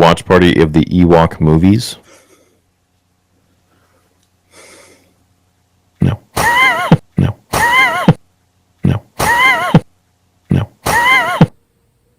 watch party of the Ewok movies? No. No. No. No.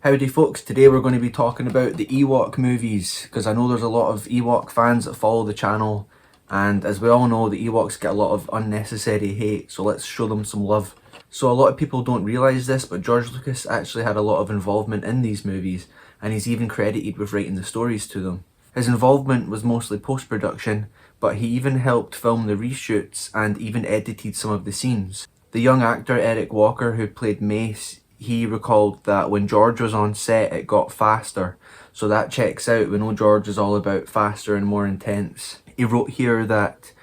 Howdy folks, today we're going to be talking about the Ewok movies, because I know there's a lot of Ewok fans that follow the channel, and as we all know, the Ewoks get a lot of unnecessary hate, so let's show them some love. So a lot of people don't realise this, but George Lucas actually had a lot of involvement in these movies, and he's even credited with writing the stories to them. His involvement was mostly post-production, but he even helped film the reshoots and even edited some of the scenes. The young actor Eric Walker, who played Mace, he recalled that when George was on set it got faster, so that checks out. We know George is all about faster and more intense. He wrote here that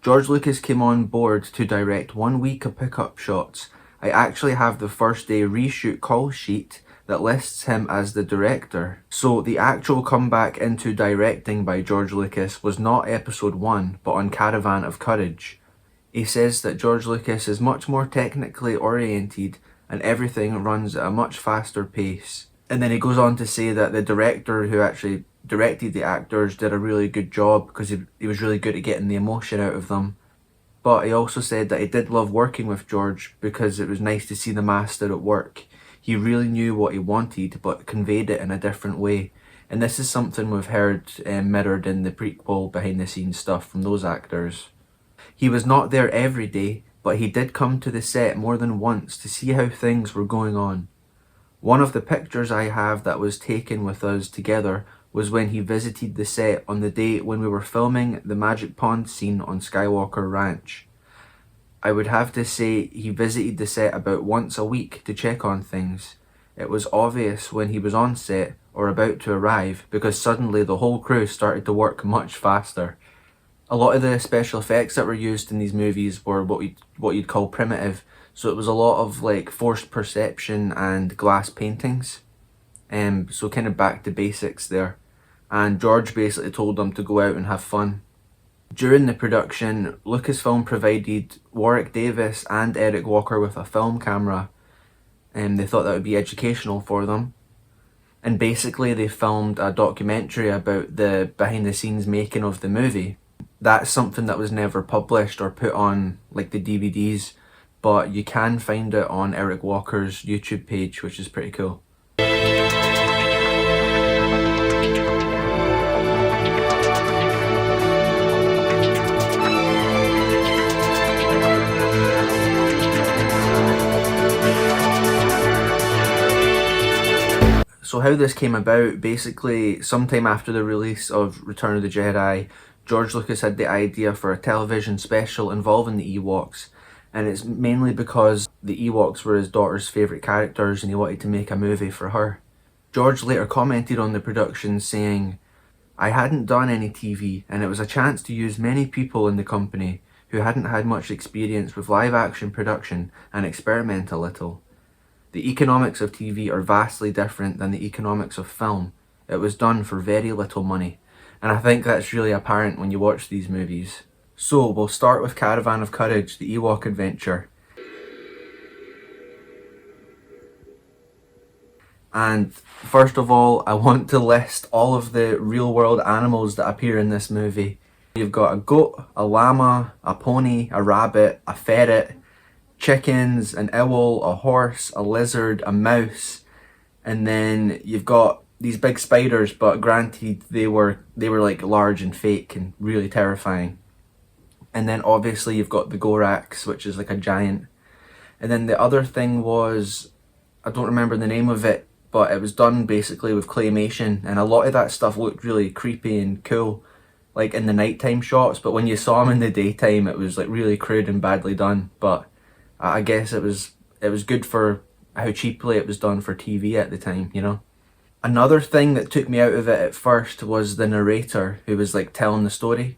George Lucas came on board to direct 1 week of pickup shots. I actually have the first day reshoot call sheet that lists him as the director. So the actual comeback into directing by George Lucas was not episode 1 but on Caravan of Courage. He says that George Lucas is much more technically oriented and everything runs at a much faster pace. And then he goes on to say that the director who actually directed the actors did a really good job because he was really good at getting the emotion out of them. But he also said that he did love working with George because it was nice to see the master at work. He really knew what he wanted but conveyed it in a different way. And this is something we've heard mirrored in the prequel behind the scenes stuff from those actors. He was not there every day, but he did come to the set more than once to see how things were going on. One of the pictures I have that was taken with us together was when he visited the set on the day when we were filming the Magic Pond scene on Skywalker Ranch. I would have to say he visited the set about once a week to check on things. It was obvious when he was on set or about to arrive because suddenly the whole crew started to work much faster. A lot of the special effects that were used in these movies were what you'd call primitive, so it was a lot of like forced perception and glass paintings. So kind of back to basics there. And George basically told them to go out and have fun. During the production, Lucasfilm provided Warwick Davis and Eric Walker with a film camera, and they thought that would be educational for them. And basically they filmed a documentary about the behind the scenes making of the movie. That's something that was never published or put on like the DVDs, but you can find it on Eric Walker's YouTube page, which is pretty cool. So how this came about, basically sometime after the release of Return of the Jedi, George Lucas had the idea for a television special involving the Ewoks, and it's mainly because the Ewoks were his daughter's favourite characters and he wanted to make a movie for her. George later commented on the production saying, "I hadn't done any TV and it was a chance to use many people in the company who hadn't had much experience with live action production and experiment a little. The economics of TV are vastly different than the economics of film. It was done for very little money." And I think that's really apparent when you watch these movies. So we'll start with Caravan of Courage, the Ewok adventure. And first of all, I want to list all of the real world animals that appear in this movie. You've got a goat, a llama, a pony, a rabbit, a ferret, chickens, an owl, a horse, a lizard, a mouse, and then you've got these big spiders, but granted they were like large and fake and really terrifying. And then obviously you've got the Gorax, which is like a giant. And then the other thing was, I don't remember the name of it, but it was done basically with claymation, and a lot of that stuff looked really creepy and cool, like in the nighttime shots, but when you saw them in the daytime it was like really crude and badly done. But I guess it was good for how cheaply it was done for TV at the time, you know. Another thing that took me out of it at first was the narrator who was like telling the story,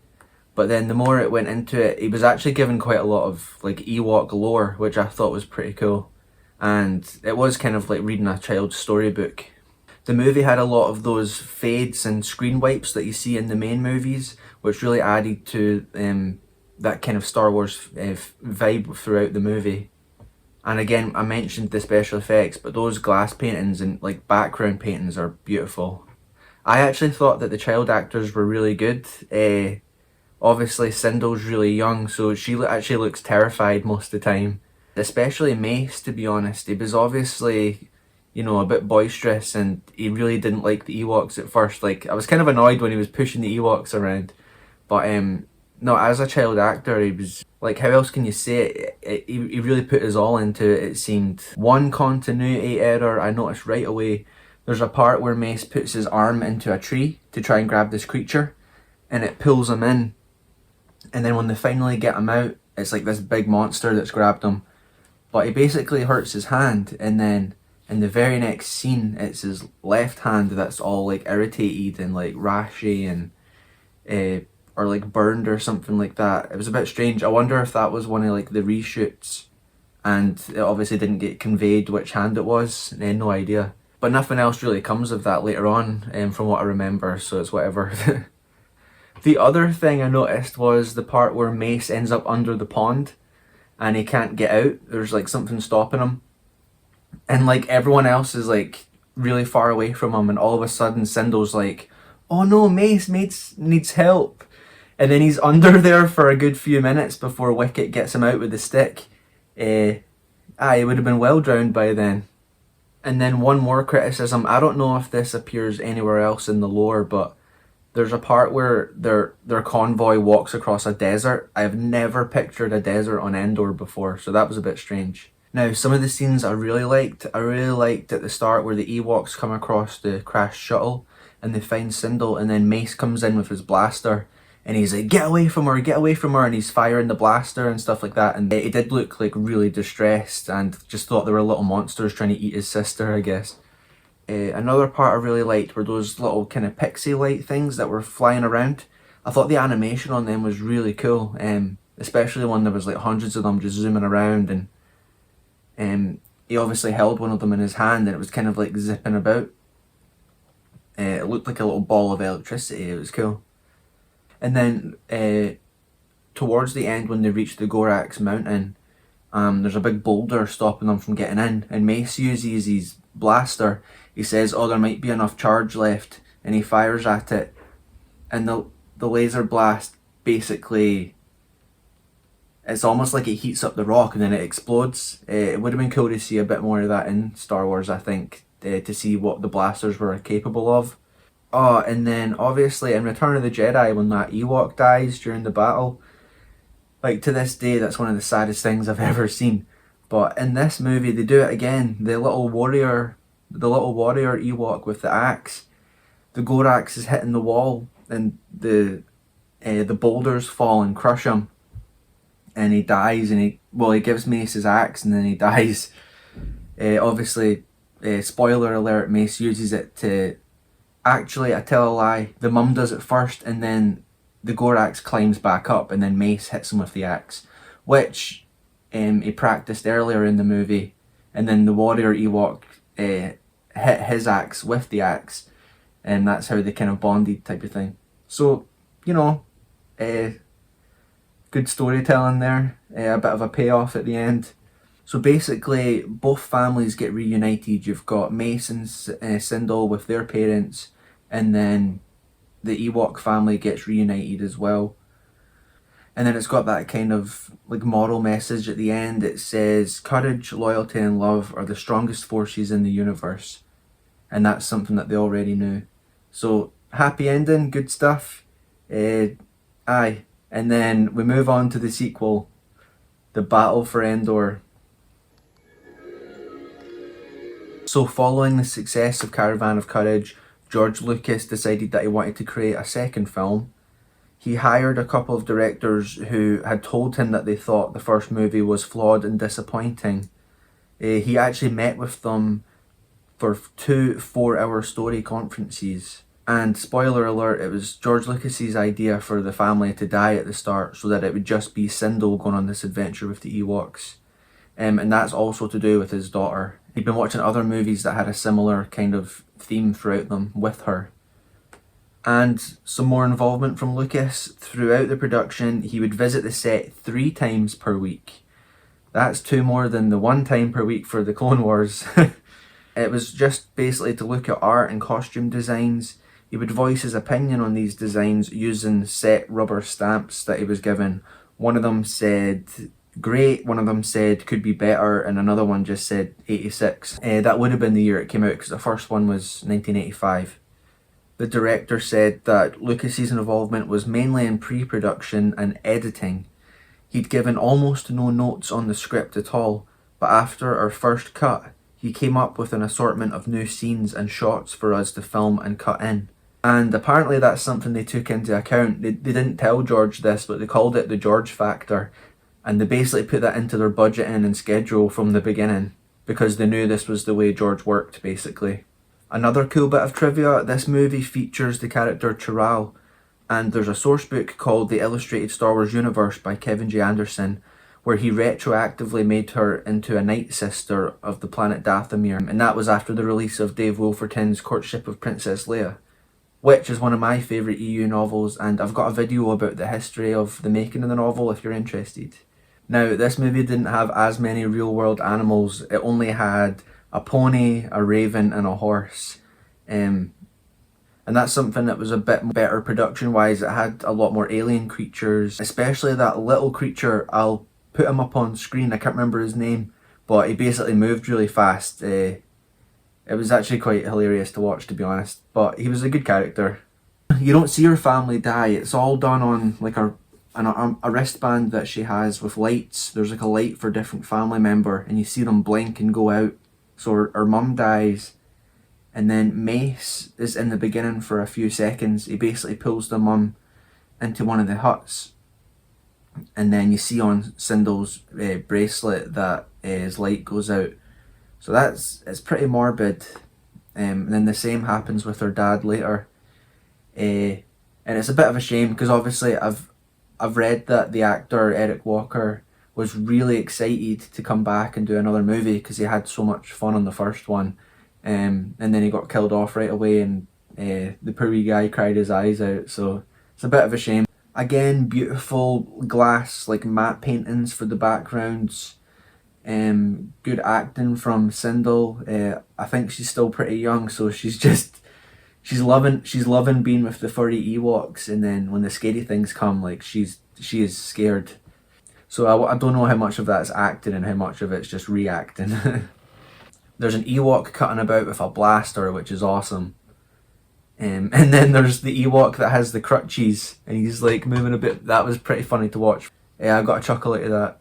but then the more it went into it, he was actually given quite a lot of like Ewok lore, which I thought was pretty cool, and it was kind of like reading a child's storybook. The movie had a lot of those fades and screen wipes that you see in the main movies, which really added to that kind of Star Wars vibe throughout the movie. And again, I mentioned the special effects, but those glass paintings and like background paintings are beautiful. I actually thought that the child actors were really good. Obviously, Cindel's really young, so she actually looks terrified most of the time. Especially Mace, to be honest. He was obviously, a bit boisterous, and he really didn't like the Ewoks at first. Like, I was kind of annoyed when he was pushing the Ewoks around. But, no, as a child actor, he was, like, how else can you say it? He really put his all into it, it seemed. One continuity error I noticed right away. There's a part where Mace puts his arm into a tree to try and grab this creature, and it pulls him in. And then when they finally get him out, it's like this big monster that's grabbed him. But he basically hurts his hand, and then in the very next scene, it's his left hand that's all like irritated and like rashy and or like burned or something like that. It was a bit strange. I wonder if that was one of like the reshoots, and it obviously didn't get conveyed which hand it was. No idea. But nothing else really comes of that later on, from what I remember. So it's whatever. The other thing I noticed was the part where Mace ends up under the pond and he can't get out. There's like something stopping him. And like everyone else is like really far away from him, and all of a sudden Cindel's like, "Oh no, Mace needs help." And then he's under there for a good few minutes before Wicket gets him out with the stick. He would have been well drowned by then. And then one more criticism. I don't know if this appears anywhere else in the lore, but there's a part where their convoy walks across a desert. I have never pictured a desert on Endor before, so that was a bit strange. Now, some of the scenes I really liked. I really liked at the start where the Ewoks come across the crashed shuttle and they find Sindel, and then Mace comes in with his blaster and he's like, get away from her, and he's firing the blaster and stuff like that. And he did look like really distressed and just thought they were little monsters trying to eat his sister, I guess. Another part I really liked were those little kind of pixie light things that were flying around. I thought the animation on them was really cool, especially when there was like hundreds of them just zooming around, and he obviously held one of them in his hand and it was kind of like zipping about. It looked like a little ball of electricity. It was cool. And then towards the end, when they reach the Gorax mountain, there's a big boulder stopping them from getting in, and Mace uses his blaster. He says, "Oh, there might be enough charge left," and he fires at it, and the laser blast basically, it's almost like it heats up the rock and then it explodes. It would have been cool to see a bit more of that in Star Wars, I think, to see what the blasters were capable of. Oh, and then obviously in Return of the Jedi, when that Ewok dies during the battle, like to this day, that's one of the saddest things I've ever seen. But in this movie, they do it again. The little warrior Ewok with the axe, the Gorax is hitting the wall, and the boulders fall and crush him, and he dies. And he gives Mace his axe, and then he dies. Obviously, spoiler alert: Mace uses it to. Actually, I tell a lie. The mum does it first, and then the Gorax climbs back up, and then Mace hits him with the axe, which he practiced earlier in the movie, and then the warrior Ewok hit his axe with the axe, and that's how they kind of bonded, type of thing. So, good storytelling there, a bit of a payoff at the end. So basically, both families get reunited. You've got Mace and Sindel with their parents, and then the Ewok family gets reunited as well. And then it's got that kind of like moral message at the end. It says, courage, loyalty, and love are the strongest forces in the universe. And that's something that they already knew. So, happy ending, good stuff. Aye. And then we move on to the sequel, The Battle for Endor. So following the success of Caravan of Courage, George Lucas decided that he wanted to create a second film. He hired a couple of directors who had told him that they thought the first movie was flawed and disappointing. He actually met with them for 2 4-hour story conferences. And spoiler alert, it was George Lucas's idea for the family to die at the start so that it would just be Sindel going on this adventure with the Ewoks. And that's also to do with his daughter. He'd been watching other movies that had a similar kind of theme throughout them with her. And some more involvement from Lucas. Throughout the production, he would visit the set 3 times per week. That's 2 more than the 1 time per week for the Clone Wars. It was just basically to look at art and costume designs. He would voice his opinion on these designs using set rubber stamps that he was given. One of them said great, one of them said could be better, and another one just said 86. That would have been the year it came out, because the first one was 1985. The director said that Lucas's involvement was mainly in pre-production and editing. He'd given almost no notes on the script at all, but after our first cut, he came up with an assortment of new scenes and shots for us to film and cut in. And apparently that's something they took into account. They didn't tell George this, but they called it the George factor. And they basically put that into their budgeting and schedule from the beginning, because they knew this was the way George worked, basically. Another cool bit of trivia, this movie features the character Chiral, and there's a source book called The Illustrated Star Wars Universe by Kevin J. Anderson, where he retroactively made her into a Night Sister of the planet Dathomir, and that was after the release of Dave Wolferton's Courtship of Princess Leia, which is one of my favourite EU novels, and I've got a video about the history of the making of the novel if you're interested. Now, this movie didn't have as many real-world animals. It only had a pony, a raven, and a horse. And that's something that was a bit better production-wise. It had a lot more alien creatures, especially that little creature. I'll put him up on screen. I can't remember his name, but he basically moved really fast. It was actually quite hilarious to watch, to be honest. But he was a good character. You don't see her family die. It's all done on like a wristband that she has with lights. There's like a light for different family member, and you see them blink and go out. So her mum dies, and then Mace is in the beginning for a few seconds. He basically pulls the mum into one of the huts, and then you see on Sindul's bracelet that his light goes out. So it's pretty morbid. And then the same happens with her dad later, and it's a bit of a shame, because obviously I've read that the actor Eric Walker was really excited to come back and do another movie because he had so much fun on the first one, and then he got killed off right away, and the poor wee guy cried his eyes out, so it's a bit of a shame. Again, beautiful glass like matte paintings for the backgrounds, good acting from Sindel. I think she's still pretty young, so she's loving being with the furry Ewoks, and then when the scary things come, like she is scared. So I don't know how much of that is acting and how much of it's just reacting. There's an Ewok cutting about with a blaster, which is awesome. And then there's the Ewok that has the crutches, and he's like moving a bit. That was pretty funny to watch. I got a chuckle out of that.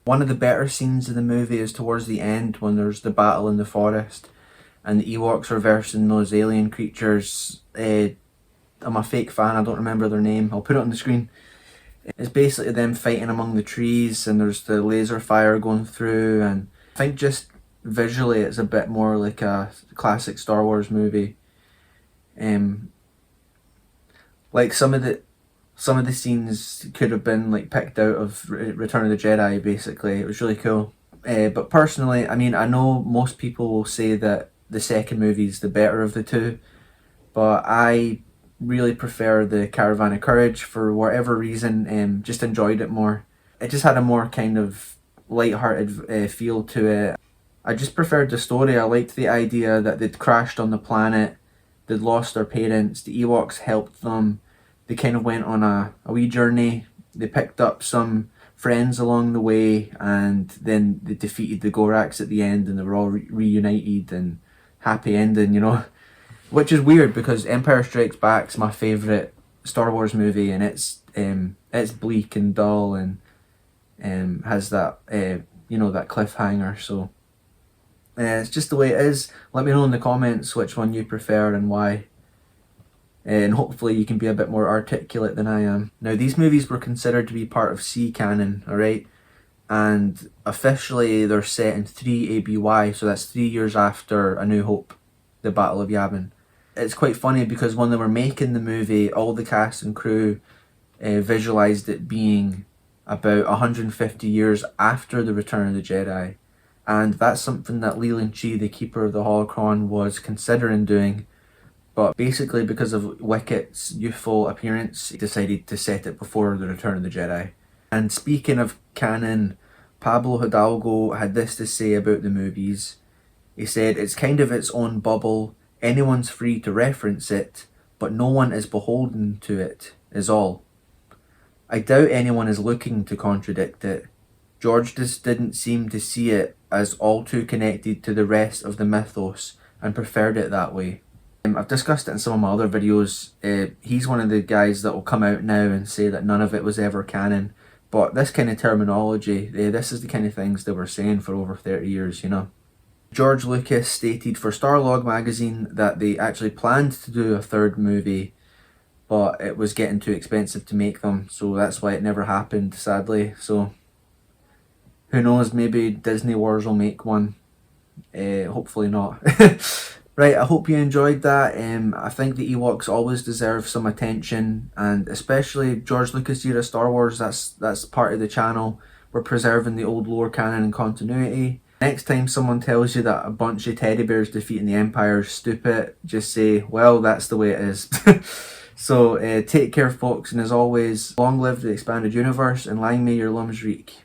One of the better scenes of the movie is towards the end, when there's the battle in the forest, and the Ewoks are versing those alien creatures. I'm a fake fan, I don't remember their name. I'll put it on the screen. It's basically them fighting among the trees, and there's the laser fire going through, and I think just visually it's a bit more like a classic Star Wars movie. Like some of the scenes could have been like picked out of Return of the Jedi, basically. It was really cool. But personally, I mean, I know most people will say that the second movie is the better of the two, but I really prefer the Caravan of Courage for whatever reason. Just enjoyed it more. It just had a more kind of light-hearted feel to it. I just preferred the story. I liked the idea that they'd crashed on the planet, they'd lost their parents, the Ewoks helped them, they kind of went on a wee journey, they picked up some friends along the way, and then they defeated the Goraks at the end, and they were all reunited, and happy ending, you know. Which is weird, because Empire Strikes Back's my favourite Star Wars movie, and it's bleak and dull, and has that that cliffhanger. So it's just the way it is. Let me know in the comments which one you prefer and why, and hopefully you can be a bit more articulate than I am. Now, these movies were considered to be part of C canon, alright, and officially they're set in 3 ABY, so that's 3 years after A New Hope, the Battle of Yavin. It's quite funny because when they were making the movie, all the cast and crew visualised it being about 150 years after the Return of the Jedi, and that's something that Leland Chi, the Keeper of the Holocron, was considering doing, but basically because of Wicket's youthful appearance, he decided to set it before the Return of the Jedi. And speaking of canon, Pablo Hidalgo had this to say about the movies. He said, "It's kind of its own bubble. Anyone's free to reference it, but no one is beholden to it, is all. I doubt anyone is looking to contradict it. George just didn't seem to see it as all too connected to the rest of the mythos and preferred it that way. I've discussed it in some of my other videos. He's one of the guys that will come out now and say that none of it was ever canon. But this kind of terminology, this is the kind of things they were saying for over 30 years, you know. George Lucas stated for Starlog magazine that they actually planned to do a third movie, but it was getting too expensive to make them, so that's why it never happened, sadly. So, who knows, maybe Disney Wars will make one. Hopefully not. Right, I hope you enjoyed that. I think the Ewoks always deserve some attention, and especially George Lucas era Star Wars, that's part of the channel. We're preserving the old lore canon and continuity. Next time someone tells you that a bunch of teddy bears defeating the Empire is stupid, just say, well, that's the way it is. So take care, folks, and as always, long live the expanded universe, and lang may your lums reek.